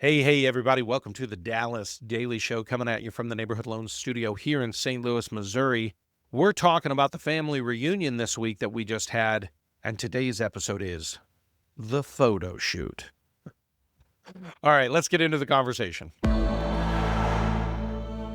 Hey, everybody. Welcome to the Dallas Daily Show coming at you from the Neighborhood Loans Studio here in St. Louis, Missouri. We're talking about the family reunion this week that we just had, and today's episode is the photo shoot. All right, let's get into the conversation.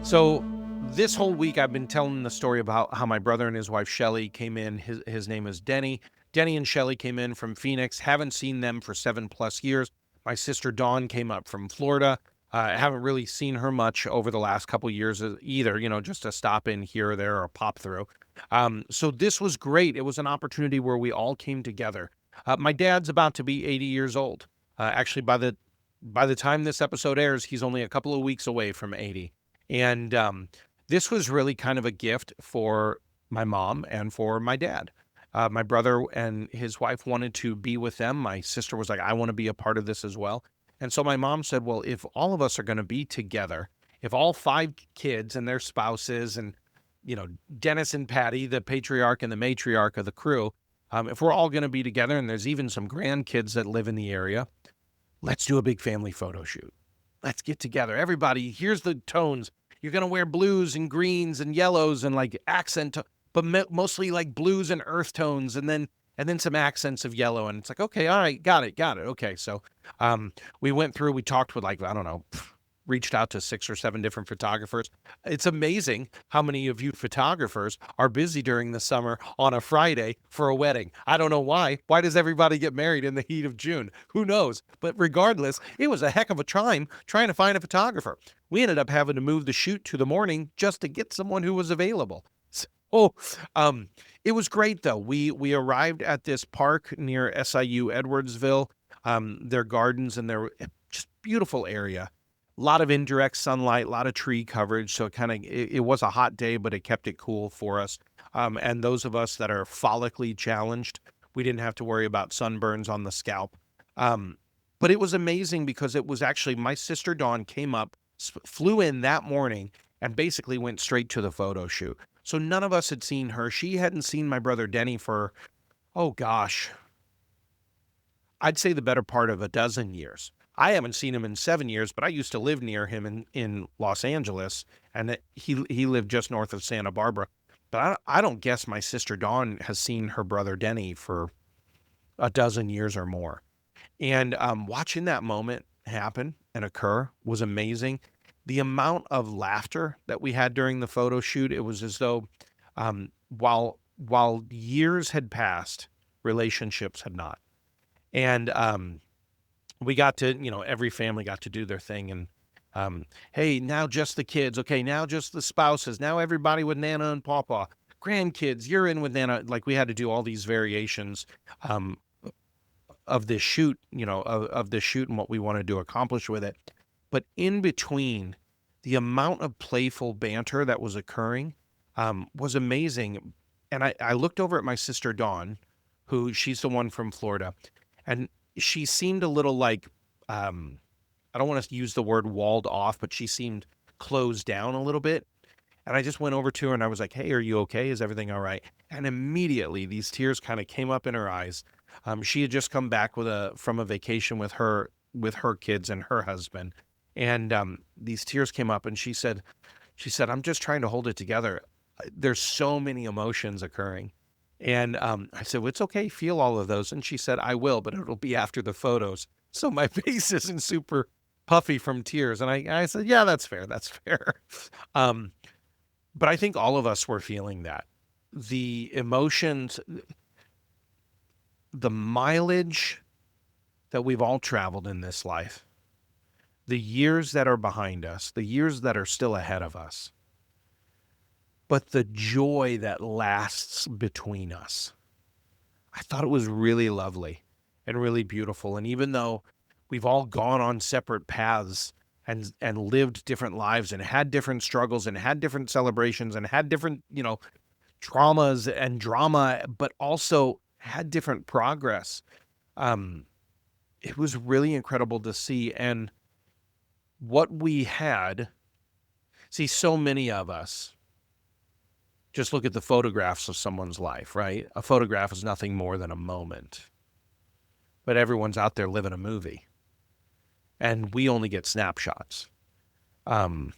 So, this whole week I've been telling the story about how my brother and his wife Shelly came in. His name is Denny. Denny and Shelly came in from Phoenix. Haven't seen them for 7+ years. My sister Dawn came up from Florida. I haven't really seen her much over the last couple years either, just a stop in here or there or a pop through. So this was great. It was an opportunity where we all came together. My dad's about to be 80 years old. Actually, by the time this episode airs, he's only a couple of weeks away from 80. And this was really kind of a gift for my mom and for my dad. My brother and his wife wanted to be with them. My sister was like, I want to be a part of this as well. And so my mom said, well, if all of us are going to be together, if all 5 kids and their spouses and, Dennis and Patty, the patriarch and the matriarch of the crew, if we're all going to be together and there's even some grandkids that live in the area, let's do a big family photo shoot. Let's get together. Everybody, here's the tones. You're going to wear blues and greens and yellows and like but mostly like blues and earth tones, and then some accents of yellow. And it's like, okay, all right, got it. Okay, so we went through. We talked with I don't know, reached out to 6 or 7 different photographers. It's amazing how many of you photographers are busy during the summer on a Friday for a wedding. I don't know why. Why does everybody get married in the heat of June? Who knows? But regardless, it was a heck of a time trying to find a photographer. We ended up having to move the shoot to the morning just to get someone who was available. Oh, it was great though. We arrived at this park near SIU Edwardsville, their gardens, and they're just beautiful area. A lot of indirect sunlight, a lot of tree coverage. So it was a hot day, but it kept it cool for us. And those of us that are follically challenged, we didn't have to worry about sunburns on the scalp. But it was amazing because it was actually my sister Dawn came up, flew in that morning, and basically went straight to the photo shoot. So none of us had seen her. She hadn't seen my brother Denny for, oh gosh, I'd say the better part of a dozen years. I haven't seen him in 7 years, but I used to live near him in Los Angeles, and he lived just north of Santa Barbara. But I don't guess my sister Dawn has seen her brother Denny for a dozen years or more. And watching that moment happen and occur was amazing. The amount of laughter that we had during the photo shoot, it was as though while years had passed, relationships had not. And we got to, every family got to do their thing. And hey, now just the kids. Okay, now just the spouses. Now everybody with Nana and Papa. Grandkids, you're in with Nana. Like we had to do all these variations of this shoot, of this shoot and what we wanted to accomplish with it. But in between, the amount of playful banter that was occurring was amazing. And I looked over at my sister Dawn, she's the one from Florida, and she seemed a little like, I don't want to use the word walled off, but she seemed closed down a little bit. And I just went over to her and I was like, hey, are you okay? Is everything all right? And immediately these tears kind of came up in her eyes. She had just come back from a vacation with her kids and her husband. And these tears came up and she said, I'm just trying to hold it together. There's so many emotions occurring. And I said, well, it's okay. Feel all of those. And she said, I will, but it'll be after the photos. So my face isn't super puffy from tears. And I said, yeah, that's fair. That's fair. But I think all of us were feeling that. The emotions, the mileage that we've all traveled in this life, the years that are behind us, the years that are still ahead of us, but the joy that lasts between us. I thought it was really lovely and really beautiful. And even though we've all gone on separate paths and lived different lives and had different struggles and had different celebrations and had different, traumas and drama, but also had different progress, it was really incredible to see. And what we had, see, so many of us just look at the photographs of someone's life, right? A photograph is nothing more than a moment, but everyone's out there living a movie. and we only get snapshots. And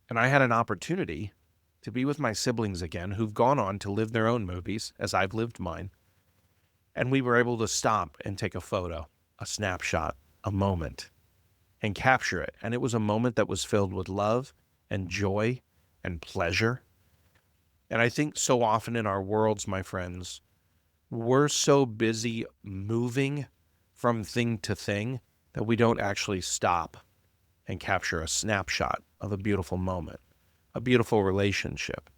I had an opportunity to be with my siblings again, who've gone on to live their own movies as I've lived mine. And we were able to stop and take a photo, a snapshot, a moment, and capture it. And it was a moment that was filled with love and joy and pleasure. And I think so often in our worlds, my friends, we're so busy moving from thing to thing that we don't actually stop and capture a snapshot of a beautiful moment, a beautiful relationship,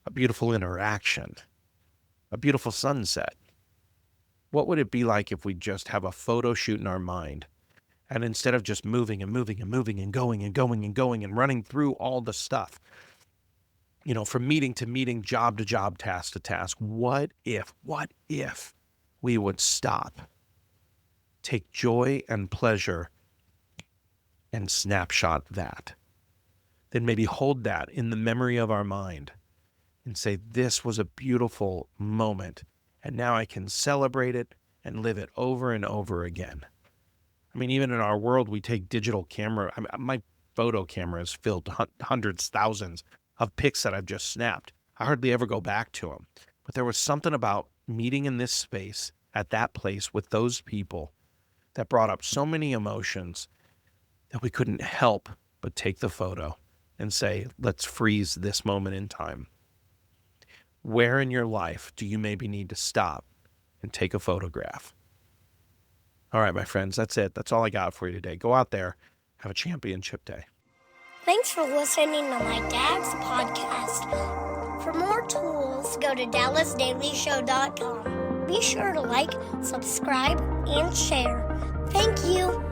a beautiful interaction, a beautiful sunset. What would it be like if we just have a photo shoot in our mind, and instead of just moving and moving and moving and going and going and going and running through all the stuff, from meeting to meeting, job to job, task to task, what if we would stop, take joy and pleasure, and snapshot that? Then maybe hold that in the memory of our mind and say, this was a beautiful moment, and now I can celebrate it and live it over and over again. I mean, even in our world, we take digital camera. My photo camera is filled to hundreds, thousands of pics that I've just snapped. I hardly ever go back to them. But there was something about meeting in this space at that place with those people that brought up so many emotions that we couldn't help but take the photo and say, let's freeze this moment in time. Where in your life do you maybe need to stop and take a photograph? All right, my friends, that's it. That's all I got for you today. Go out there, have a championship day. Thanks for listening to my dad's podcast. For more tools, go to dallasdailyshow.com. Be sure to like, subscribe, and share. Thank you.